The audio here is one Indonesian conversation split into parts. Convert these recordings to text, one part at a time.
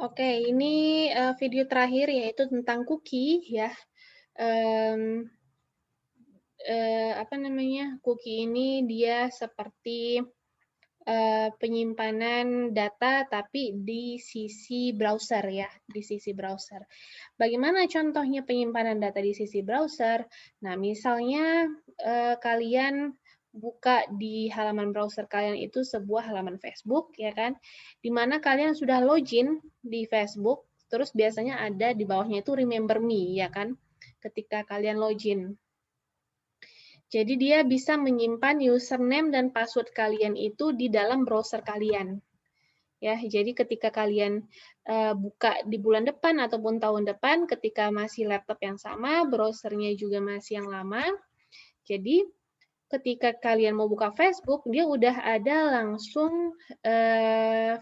Oke, ini video terakhir yaitu tentang cookie ya. Mmm, Apa namanya, cookie ini dia seperti penyimpanan data tapi di sisi browser ya, di sisi browser. Bagaimana contohnya penyimpanan data di sisi browser? Nah, misalnya kalian buka di halaman browser kalian itu sebuah halaman Facebook ya kan, di mana kalian sudah login di Facebook, terus biasanya ada di bawahnya itu remember me ya kan, ketika kalian login. Jadi dia bisa menyimpan username dan password kalian itu di dalam browser kalian. Ya, jadi ketika kalian buka di bulan depan ataupun tahun depan, ketika masih laptop yang sama, browsernya juga masih yang lama. Jadi ketika kalian mau buka Facebook, dia udah ada langsung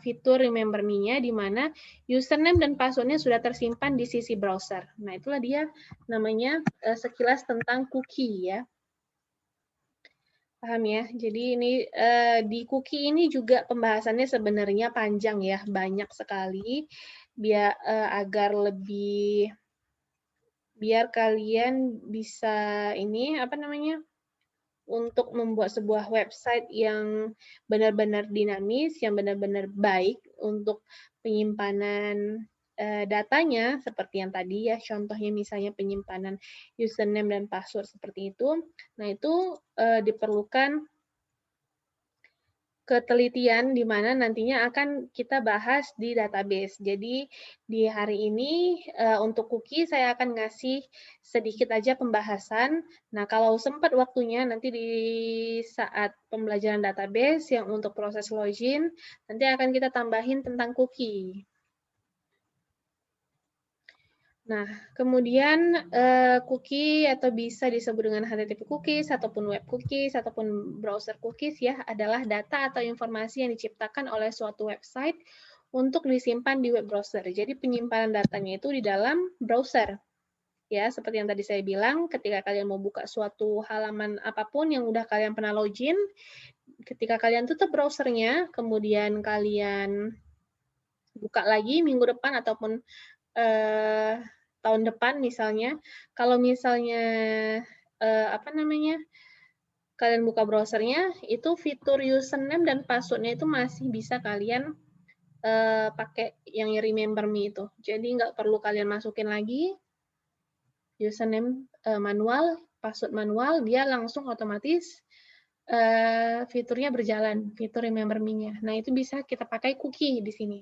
fitur Remember Me-nya di mana username dan password-nya sudah tersimpan di sisi browser. Nah, itulah dia namanya sekilas tentang cookie ya. Paham ya? Jadi ini di cookie ini juga pembahasannya sebenarnya panjang ya, banyak sekali. Agar biar kalian bisa ini apa namanya? Untuk membuat sebuah website yang benar-benar dinamis, yang benar-benar baik untuk penyimpanan datanya seperti yang tadi ya, contohnya misalnya penyimpanan username dan password seperti itu. Nah, itu diperlukan ketelitian di mana nantinya akan kita bahas di database. Jadi di hari ini untuk cookie saya akan ngasih sedikit aja pembahasan. Nah, kalau sempat waktunya nanti di saat pembelajaran database yang untuk proses login, nanti akan kita tambahin tentang cookie. Nah, kemudian cookie atau bisa disebut dengan HTTP cookies ataupun web cookies ataupun browser cookies ya adalah data atau informasi yang diciptakan oleh suatu website untuk disimpan di web browser. Jadi penyimpanan datanya itu di dalam browser. Ya, seperti yang tadi saya bilang, ketika kalian mau buka suatu halaman apapun yang udah kalian pernah login, ketika kalian tutup browsernya, kemudian kalian buka lagi minggu depan ataupun tahun depan misalnya, kalau misalnya apa namanya, kalian buka browsernya, itu fitur username dan password-nya itu masih bisa kalian pakai yang remember me itu. Jadi nggak perlu kalian masukin lagi username manual, password manual, dia langsung otomatis fiturnya berjalan, fitur remember me-nya. Nah, itu bisa kita pakai cookie di sini.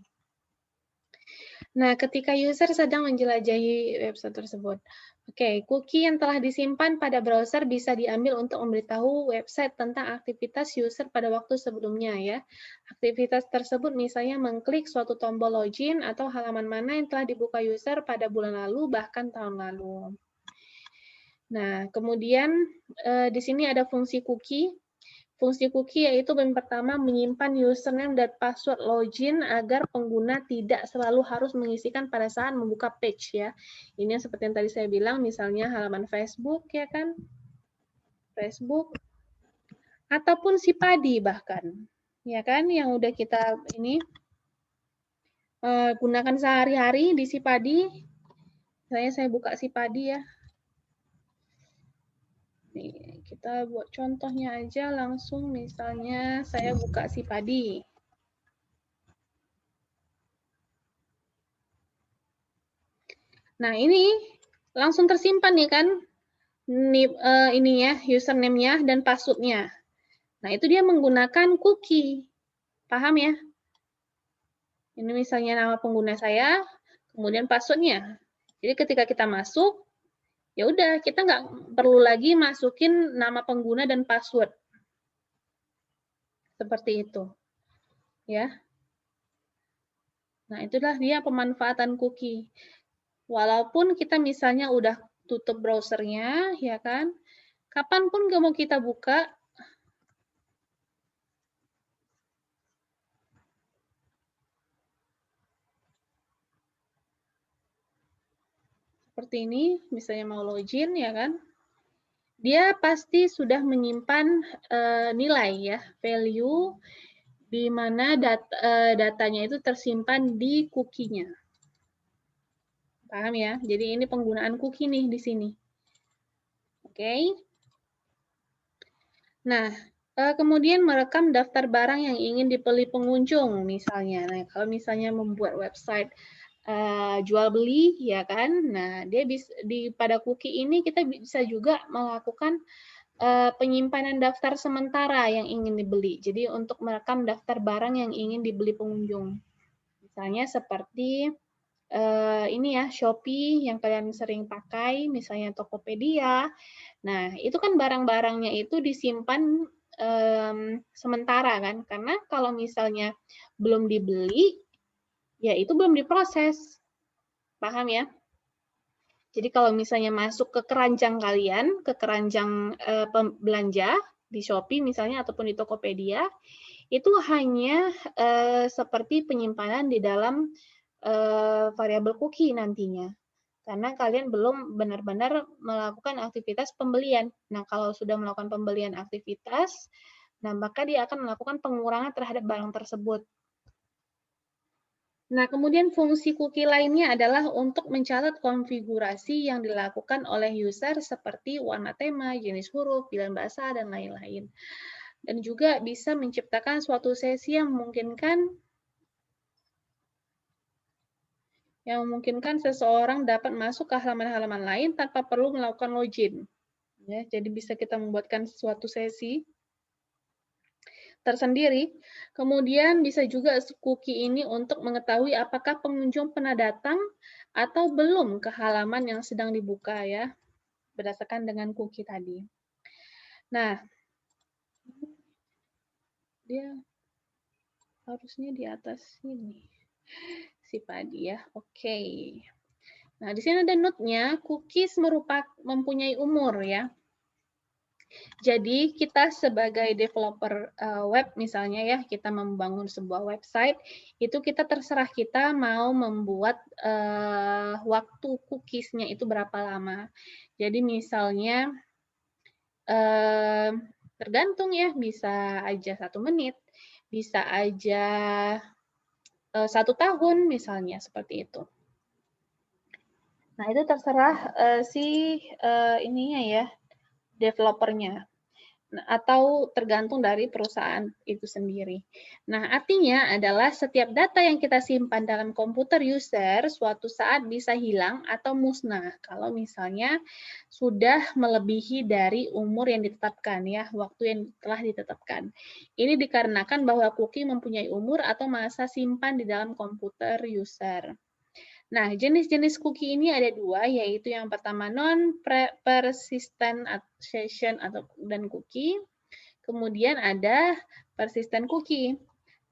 Nah, ketika user sedang menjelajahi website tersebut. Oke, cookie yang telah disimpan pada browser bisa diambil untuk memberitahu website tentang aktivitas user pada waktu sebelumnya ya. Aktivitas tersebut misalnya mengklik suatu tombol login atau halaman mana yang telah dibuka user pada bulan lalu bahkan tahun lalu. Nah, kemudian di sini ada fungsi cookie. Fungsi cookie yaitu yang pertama menyimpan username dan password login agar pengguna tidak selalu harus mengisikan pada saat membuka page ya. Ini seperti yang tadi saya bilang, misalnya halaman Facebook ya kan, Facebook ataupun si padi bahkan, ya kan, yang udah kita ini gunakan sehari-hari di si padi. Saya buka si padi ya. Nih, kita buat contohnya aja langsung, misalnya saya buka si padi. Nah, ini langsung tersimpan nih kan, ini ya, username-nya dan password-nya. Nah, itu dia menggunakan cookie. Paham ya? Ini misalnya nama pengguna saya, kemudian password-nya. Jadi ketika kita masuk, ya udah kita nggak perlu lagi masukin nama pengguna dan password. Seperti itu. Ya. Nah, itulah dia pemanfaatan cookie. Walaupun kita misalnya udah tutup browsernya, ya kan, kapanpun mau kita buka, seperti ini, misalnya mau login, ya kan, dia pasti sudah menyimpan nilai ya, value, di mana datanya itu tersimpan di cookie-nya. Paham ya? Jadi ini penggunaan cookie nih di sini. Oke. Nah, kemudian merekam daftar barang yang ingin dibeli pengunjung misalnya. Nah, kalau misalnya membuat website jual beli ya kan. Nah, dia bisa pada cookie ini kita bisa juga melakukan penyimpanan daftar sementara yang ingin dibeli. Jadi untuk merekam daftar barang yang ingin dibeli pengunjung. Misalnya seperti ini ya, Shopee yang kalian sering pakai, misalnya Tokopedia. Nah, itu kan barang-barangnya itu disimpan sementara kan, karena kalau misalnya belum dibeli, ya itu belum diproses. Paham ya? Jadi kalau misalnya masuk ke keranjang kalian, ke keranjang belanja di Shopee misalnya ataupun di Tokopedia, itu hanya seperti penyimpanan di dalam variabel cookie nantinya. Karena kalian belum benar-benar melakukan aktivitas pembelian. Nah, kalau sudah melakukan pembelian aktivitas, nah maka dia akan melakukan pengurangan terhadap barang tersebut. Nah, kemudian fungsi cookie lainnya adalah untuk mencatat konfigurasi yang dilakukan oleh user seperti warna tema, jenis huruf, pilihan bahasa, dan lain-lain. Dan juga bisa menciptakan suatu sesi yang memungkinkan seseorang dapat masuk ke halaman-halaman lain tanpa perlu melakukan login. Ya, jadi bisa kita membuatkan suatu sesi tersendiri. Kemudian bisa juga cookie ini untuk mengetahui apakah pengunjung pernah datang atau belum ke halaman yang sedang dibuka ya, berdasarkan dengan cookie tadi. Nah, dia harusnya di atas ini si padi ya. Oke. Nah, di sini ada note-nya, cookies mempunyai umur ya. Jadi kita sebagai developer web misalnya ya, kita membangun sebuah website, itu kita terserah kita mau membuat waktu cookies-nya itu berapa lama. Jadi misalnya tergantung ya, bisa aja 1 menit, bisa aja 1 tahun misalnya seperti itu. Nah itu terserah si ininya ya, developernya. Atau tergantung dari perusahaan itu sendiri. Nah, artinya adalah setiap data yang kita simpan dalam komputer user suatu saat bisa hilang atau musnah kalau misalnya sudah melebihi dari umur yang ditetapkan ya, waktu yang telah ditetapkan. Ini dikarenakan bahwa cookie mempunyai umur atau masa simpan di dalam komputer user. Nah, jenis-jenis cookie ini ada 2, yaitu yang pertama non-persistent session dan cookie. Kemudian ada persistent cookie.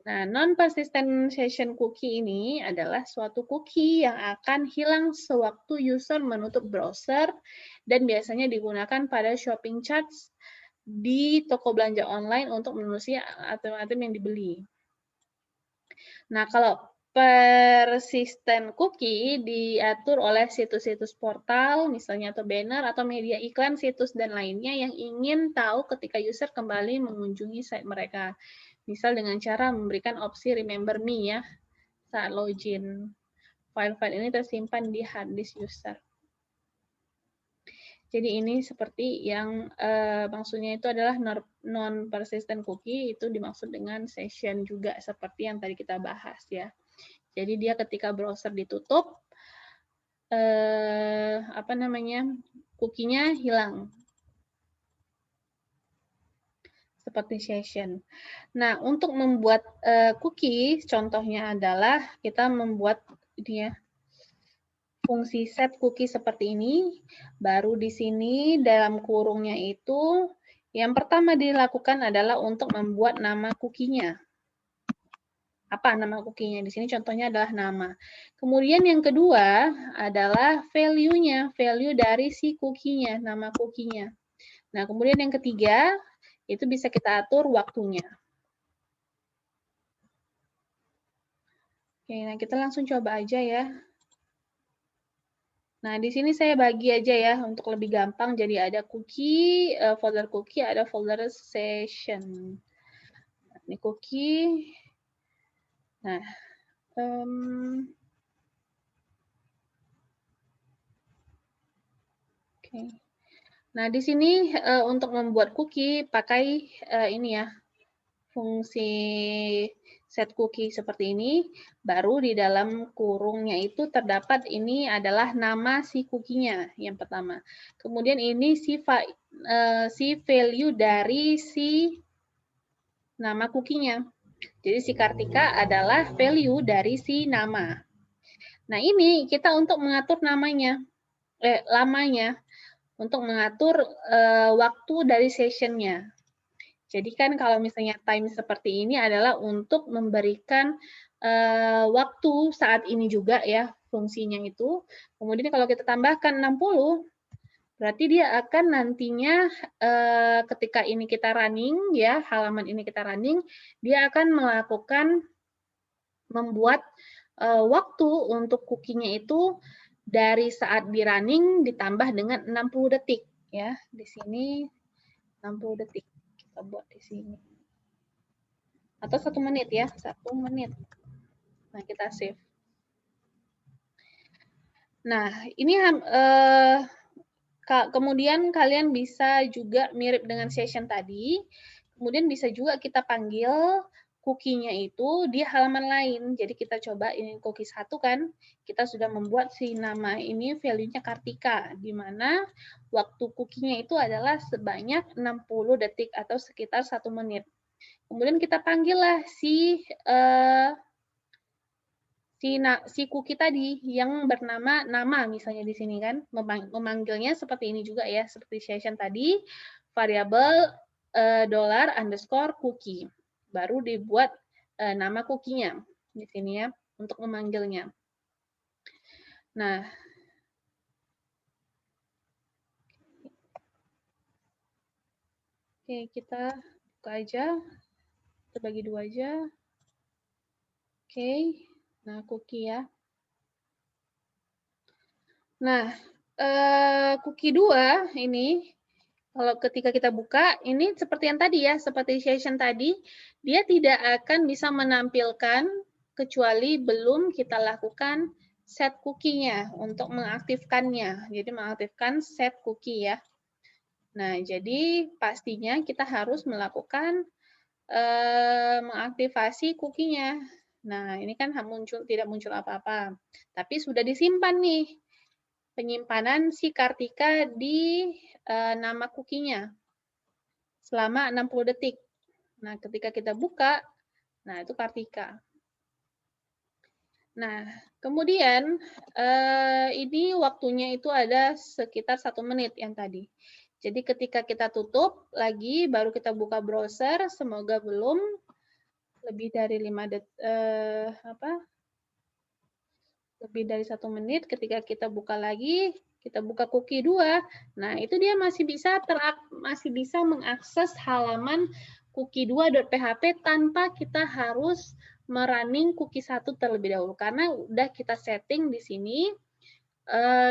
Nah, non-persistent session cookie ini adalah suatu cookie yang akan hilang sewaktu user menutup browser dan biasanya digunakan pada shopping charts di toko belanja online untuk menelusuri item-item yang dibeli. Nah, kalau persistent cookie diatur oleh situs-situs portal, misalnya atau banner, atau media iklan, situs, dan lainnya yang ingin tahu ketika user kembali mengunjungi site mereka. Misal dengan cara memberikan opsi remember me ya, saat login. File-file ini tersimpan di hard disk user. Jadi ini seperti yang maksudnya itu adalah non-persistent cookie, itu dimaksud dengan session juga, seperti yang tadi kita bahas ya. Jadi dia ketika browser ditutup, cookie-nya hilang. Seperti session. Nah, untuk membuat cookie, contohnya adalah kita membuat dia fungsi set cookie seperti ini. Baru di sini dalam kurungnya itu, yang pertama dilakukan adalah untuk membuat nama cookie-nya. Apa nama cookie-nya? Di sini contohnya adalah nama. Kemudian yang kedua adalah value-nya, value dari si cookie-nya, nama cookie-nya. Nah, kemudian yang ketiga, itu bisa kita atur waktunya. Oke, nah kita langsung coba aja ya. Nah, di sini saya bagi aja ya untuk lebih gampang. Jadi ada cookie, folder cookie, ada folder session. Nah, ini cookie. Nah, Nah, di sini untuk membuat cookie pakai ini ya, fungsi set cookie seperti ini, baru di dalam kurungnya itu terdapat ini adalah nama si cookie-nya yang pertama. Kemudian ini si value dari si nama cookie-nya. Jadi si Kartika adalah value dari si nama. Nah, ini kita untuk mengatur lamanya, untuk mengatur waktu dari sessionnya. Jadi kan kalau misalnya time seperti ini adalah untuk memberikan waktu saat ini juga ya fungsinya itu. Kemudian kalau kita tambahkan 60, berarti dia akan nantinya ketika ini kita running ya, halaman ini kita running, dia akan melakukan membuat waktu untuk cookie-nya itu dari saat di running ditambah dengan 60 detik ya. Di sini 60 detik kita buat di sini. Atau 1 menit ya, 1 menit. Nah, kita save. Nah, ini kemudian kalian bisa juga mirip dengan session tadi, kemudian bisa juga kita panggil cookie-nya itu di halaman lain. Jadi kita coba ini cookie 1 kan, kita sudah membuat si nama ini value-nya Kartika, di mana waktu cookie-nya itu adalah sebanyak 60 detik atau sekitar 1 menit. Kemudian kita panggillah si cookie tadi yang bernama nama misalnya di sini kan, memanggilnya seperti ini juga ya, seperti session tadi, variabel $_cookie. Baru dibuat nama cookie-nya di sini ya untuk memanggilnya. Nah, oke, kita buka aja, kita bagi 2 aja. Oke, nah cookie ya. Nah, cookie 2 ini, kalau ketika kita buka, ini seperti yang tadi ya, seperti session tadi, dia tidak akan bisa menampilkan kecuali belum kita lakukan set cookie-nya untuk mengaktifkannya. Jadi mengaktifkan set cookie ya. Nah, jadi pastinya kita harus melakukan mengaktifasi cookie-nya. Nah, ini kan tidak muncul apa-apa. Tapi sudah disimpan nih penyimpanan si Kartika di nama cookie-nya selama 60 detik. Nah, ketika kita buka, nah itu Kartika. Nah, kemudian ini waktunya itu ada sekitar 1 menit yang tadi. Jadi ketika kita tutup lagi, baru kita buka browser, semoga belum lebih dari 5 detik, lebih dari 1 menit, ketika kita buka lagi, kita buka cookie 2, nah itu dia masih bisa mengakses halaman cookie2.php tanpa kita harus merunning cookie 1 terlebih dahulu, karena udah kita setting di sini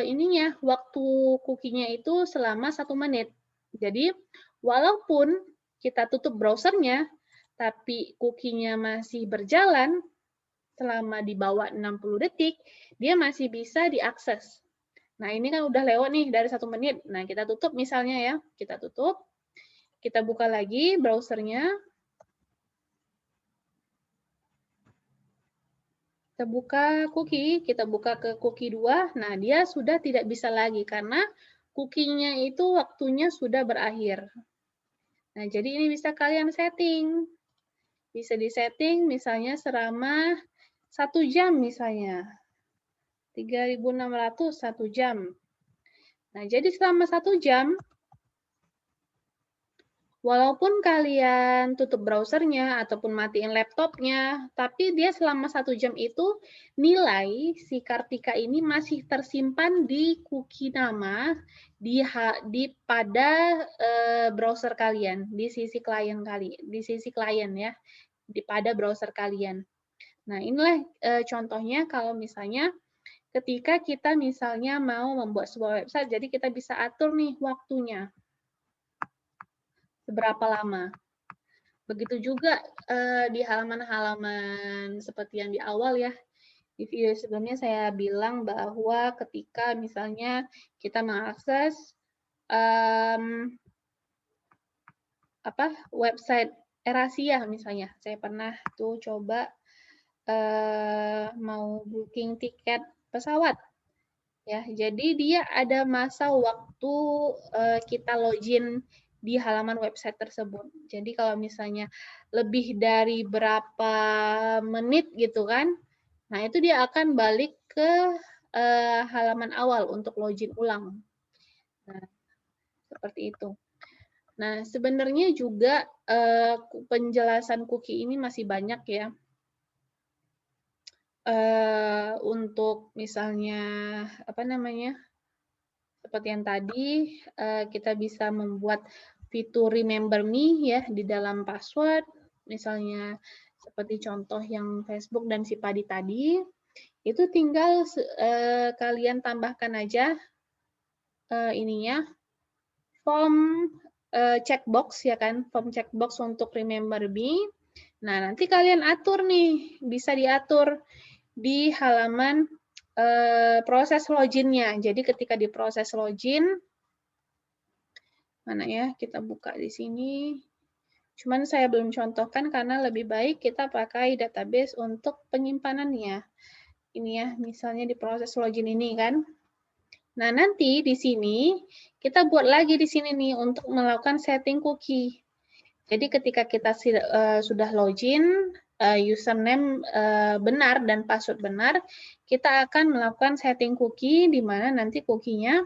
ininya waktu cookie-nya itu selama 1 menit. Jadi walaupun kita tutup browsernya, tapi cookie-nya masih berjalan selama di bawah 60 detik, dia masih bisa diakses. Nah, ini kan udah lewat nih dari 1 menit. Nah, kita tutup misalnya ya. Kita tutup. Kita buka lagi browsernya. Kita buka cookie, kita buka ke cookie 2. Nah, dia sudah tidak bisa lagi karena cookie-nya itu waktunya sudah berakhir. Nah, jadi ini bisa kalian setting. Bisa disetting misalnya selama 1 jam misalnya. 3.600 1 jam. Nah, jadi selama 1 jam, walaupun kalian tutup browsernya ataupun matiin laptopnya, tapi dia selama 1 jam itu nilai si Kartika ini masih tersimpan di cookie nama pada browser kalian, di sisi klien ya, pada browser kalian. Nah, inilah contohnya kalau misalnya ketika kita misalnya mau membuat sebuah website, jadi kita bisa atur nih waktunya. Seberapa lama. Begitu juga di halaman-halaman seperti yang di awal ya. Di video sebelumnya saya bilang bahwa ketika misalnya kita mengakses website AirAsia misalnya. Saya pernah tuh coba mau booking tiket pesawat. Ya, jadi dia ada masa waktu kita login di halaman website tersebut. Jadi kalau misalnya lebih dari berapa menit gitu kan, nah itu dia akan balik ke halaman awal untuk login ulang. Nah, seperti itu. Nah, sebenarnya juga penjelasan cookie ini masih banyak ya. Untuk misalnya seperti yang tadi kita bisa membuat fitur remember me ya di dalam password, misalnya seperti contoh yang Facebook dan si Padi tadi, itu tinggal kalian tambahkan aja ininya form checkbox ya kan, form checkbox untuk remember me. Nah, nanti kalian atur nih, bisa diatur di halaman proses login-nya. Jadi ketika di proses login, mana ya, kita buka di sini. Cuman saya belum contohkan karena lebih baik kita pakai database untuk penyimpanannya. Ini ya, misalnya di proses login ini kan. Nah, nanti di sini kita buat lagi di sini nih untuk melakukan setting cookie. Jadi ketika kita sudah login, username benar dan password benar, kita akan melakukan setting cookie di mana nanti cookie-nya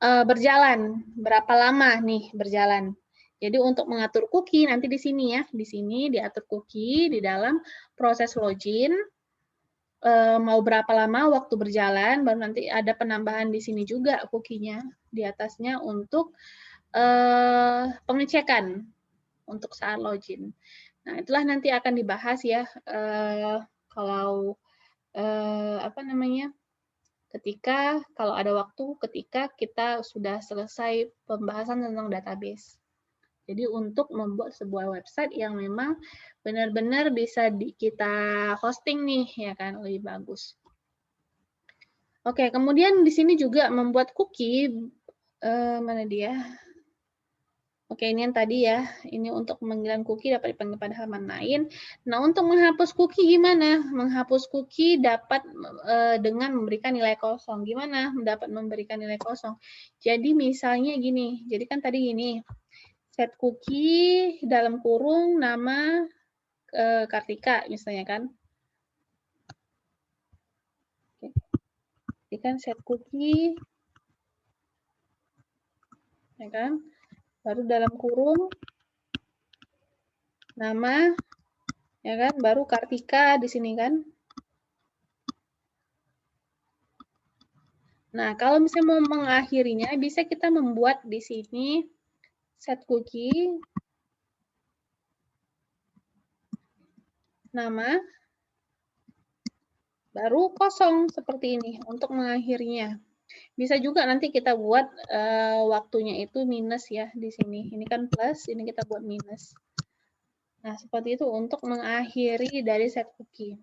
berjalan, berapa lama nih berjalan. Jadi untuk mengatur cookie nanti di sini ya, di sini diatur cookie di dalam proses login, mau berapa lama waktu berjalan, baru nanti ada penambahan di sini juga cookie-nya di atasnya untuk pengecekan untuk saat login. Nah, itulah nanti akan dibahas ya kalau ketika kalau ada waktu ketika kita sudah selesai pembahasan tentang database. Jadi untuk membuat sebuah website yang memang benar-benar bisa kita hosting nih ya kan lebih bagus. Oke, kemudian di sini juga membuat cookie mana dia? Oke, ini yang tadi ya. Ini untuk pemanggilan cookie dapat dipanggil pada halaman lain. Nah, untuk menghapus cookie gimana? Menghapus cookie dapat dengan memberikan nilai kosong. Gimana dapat memberikan nilai kosong? Jadi misalnya gini. Jadi kan tadi gini. Set cookie dalam kurung nama Kartika misalnya kan. Oke. Jadi kan set cookie ya kan? Baru dalam kurung nama ya kan, baru Kartika di sini kan. Nah, kalau misalnya mau mengakhirinya, bisa kita membuat di sini set cookie nama baru kosong seperti ini untuk mengakhirinya. Bisa juga nanti kita buat waktunya itu minus ya di sini. Ini kan plus, ini kita buat minus. Nah, seperti itu untuk mengakhiri dari set cookie.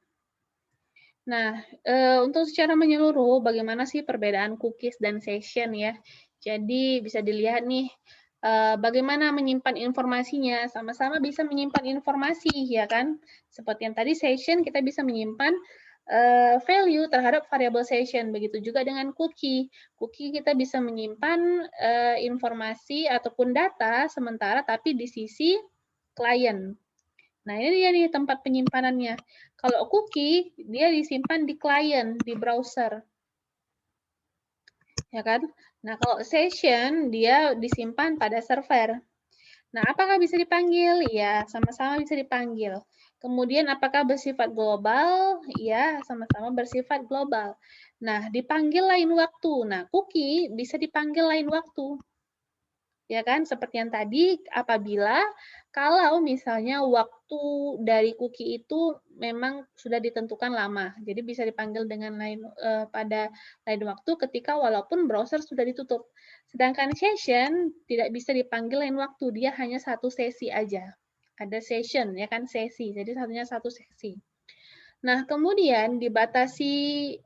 Nah, untuk secara menyeluruh, bagaimana sih perbedaan cookies dan session ya? Jadi bisa dilihat nih, bagaimana menyimpan informasinya. Sama-sama bisa menyimpan informasi, ya kan? Seperti yang tadi session, kita bisa menyimpan value terhadap variabel session. Begitu juga dengan cookie. Cookie kita bisa menyimpan informasi ataupun data sementara, tapi di sisi klien. Nah, ini dia nih tempat penyimpanannya. Kalau cookie, dia disimpan di klien, di browser. Ya kan? Nah, kalau session, dia disimpan pada server. Nah, apakah bisa dipanggil? Ya, sama-sama bisa dipanggil. Kemudian, apakah bersifat global? Ya, sama-sama bersifat global. Nah, dipanggil lain waktu. Nah, cookie bisa dipanggil lain waktu. Ya kan, seperti yang tadi, apabila kalau misalnya waktu dari cookie itu memang sudah ditentukan lama, jadi bisa dipanggil dengan pada lain waktu ketika walaupun browser sudah ditutup. Sedangkan session tidak bisa dipanggil lain waktu, dia hanya satu sesi aja. Ada session, ya kan, sesi, jadi satunya satu sesi. Nah, kemudian dibatasi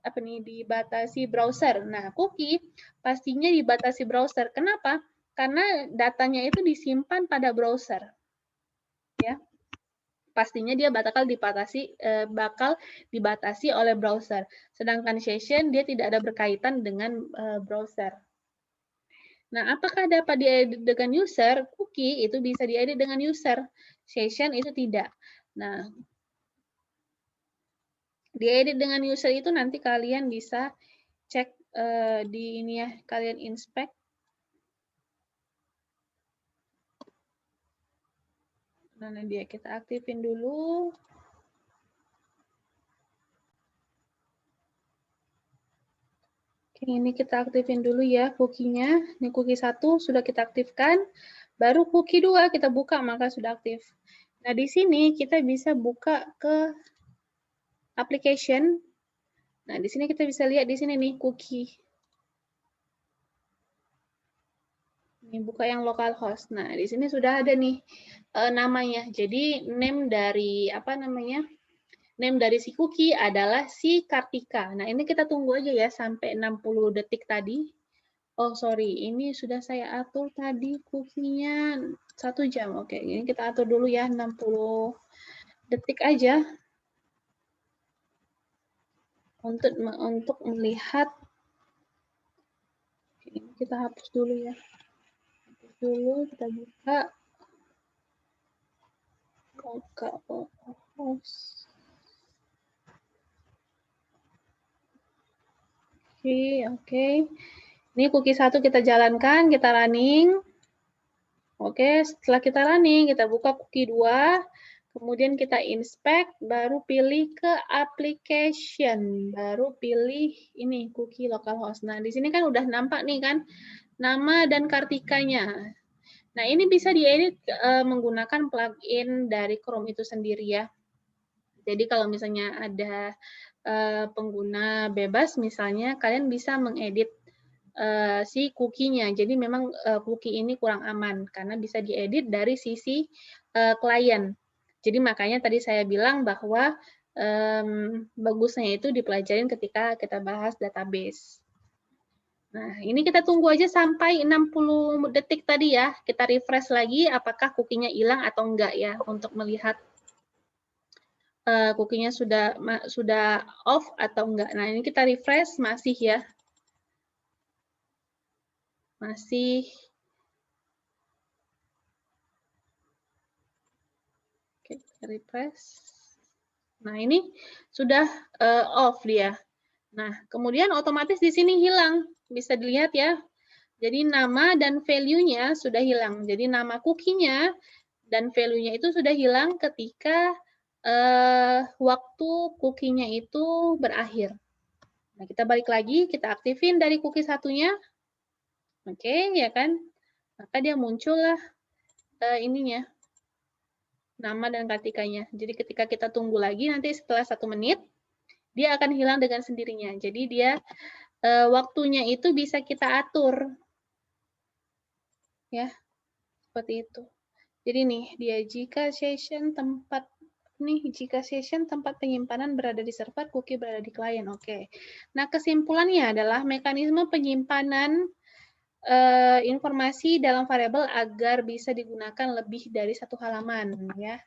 browser. Nah, cookie pastinya dibatasi browser. Kenapa? Karena datanya itu disimpan pada browser. Ya. Pastinya dia bakal dibatasi oleh browser. Sedangkan session dia tidak ada berkaitan dengan browser. Nah, apakah dapat diedit dengan user? Cookie itu bisa diedit dengan user. Session itu tidak. Nah, diedit dengan user itu nanti kalian bisa cek di ini ya, kalian inspect. Nah, dia kita aktifin dulu. Oke, ini kita aktifin dulu ya cookie-nya. Ini cookie 1 sudah kita aktifkan. Baru cookie 2 kita buka, maka sudah aktif. Nah, di sini kita bisa buka ke application. Nah, di sini kita bisa lihat di sini nih cookie. Ini buka yang localhost. Nah, di sini sudah ada nih namanya. Jadi name dari Name dari si cookie adalah si Kartika. Nah, ini kita tunggu aja ya sampai 60 detik tadi. Oh, sorry. Ini sudah saya atur tadi cookie-nya 1 jam. Oke, ini kita atur dulu ya 60 detik aja. Untuk melihat. Ini kita hapus dulu ya. Hapus dulu, kita buka. Localhost. Oke. Ini cookie 1 kita jalankan, kita running. Oke, setelah kita running, kita buka cookie 2, kemudian kita inspect, baru pilih ke application, baru pilih ini cookie localhost. Nah, di sini kan udah nampak nih kan, nama dan Kartikanya. Nah, ini bisa diedit menggunakan plugin dari Chrome itu sendiri ya. Jadi kalau misalnya ada pengguna bebas, misalnya kalian bisa mengedit si cookie-nya. Jadi memang cookie ini kurang aman karena bisa diedit dari sisi klien. Jadi makanya tadi saya bilang bahwa bagusnya itu dipelajarin ketika kita bahas database. Nah, ini kita tunggu aja sampai 60 detik tadi ya. Kita refresh lagi apakah cookie-nya hilang atau enggak ya untuk melihat cookie-nya sudah off atau enggak. Nah, ini kita refresh masih ya. Masih. Oke, refresh. Nah, ini sudah off dia. Nah, kemudian otomatis di sini hilang. Bisa dilihat ya. Jadi nama dan value-nya sudah hilang. Jadi nama cookie-nya dan value-nya itu sudah hilang ketika waktu cookie-nya itu berakhir. Nah, kita balik lagi, kita aktifin dari cookie satunya. Oke, ya kan? Maka dia muncullah ininya, nama dan Kartikanya. Jadi ketika kita tunggu lagi, nanti setelah 1 menit, dia akan hilang dengan sendirinya. Jadi dia waktunya itu bisa kita atur. Ya, seperti itu. Jadi nih, jika session tempat penyimpanan berada di server, cookie berada di klien. Oke. Nah, kesimpulannya adalah mekanisme penyimpanan informasi dalam variabel agar bisa digunakan lebih dari 1 halaman ya.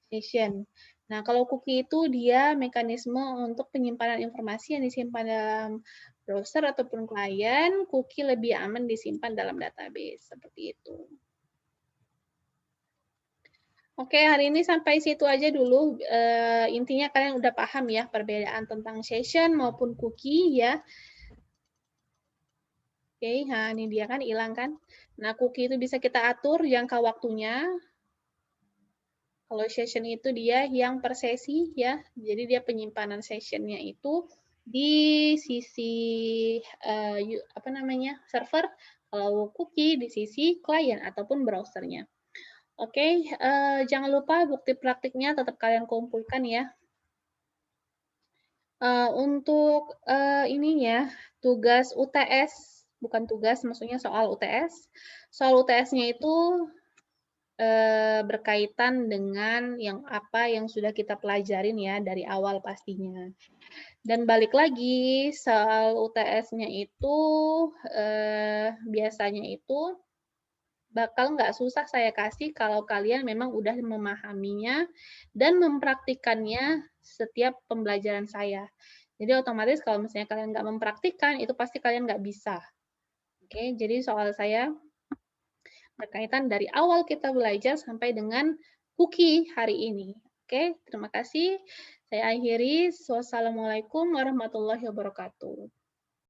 Session. Nah, kalau cookie itu dia mekanisme untuk penyimpanan informasi yang disimpan dalam browser ataupun klien, cookie lebih aman disimpan dalam database, seperti itu. Oke, hari ini sampai situ aja dulu. Intinya kalian udah paham ya perbedaan tentang session maupun cookie ya. Oke, nah ini dia kan hilang kan. Nah, cookie itu bisa kita atur jangka waktunya. Kalau session itu dia yang per sesi ya. Jadi dia penyimpanan sessionnya itu di sisi server. Kalau cookie di sisi klien ataupun browsernya. Oke, jangan lupa bukti praktiknya tetap kalian kumpulkan ya. Untuk ininya, tugas UTS, bukan tugas, maksudnya soal UTS. Soal UTS-nya itu berkaitan dengan yang sudah kita pelajarin ya dari awal pastinya. Dan balik lagi soal UTS-nya itu, biasanya itu bakal nggak susah saya kasih kalau kalian memang udah memahaminya dan mempraktikkannya setiap pembelajaran saya. Jadi otomatis kalau misalnya kalian nggak mempraktikkan, itu pasti kalian nggak bisa. Oke, jadi soal saya berkaitan dari awal kita belajar sampai dengan cookie hari ini. Oke, terima kasih. Saya akhiri. Wassalamualaikum warahmatullahi wabarakatuh.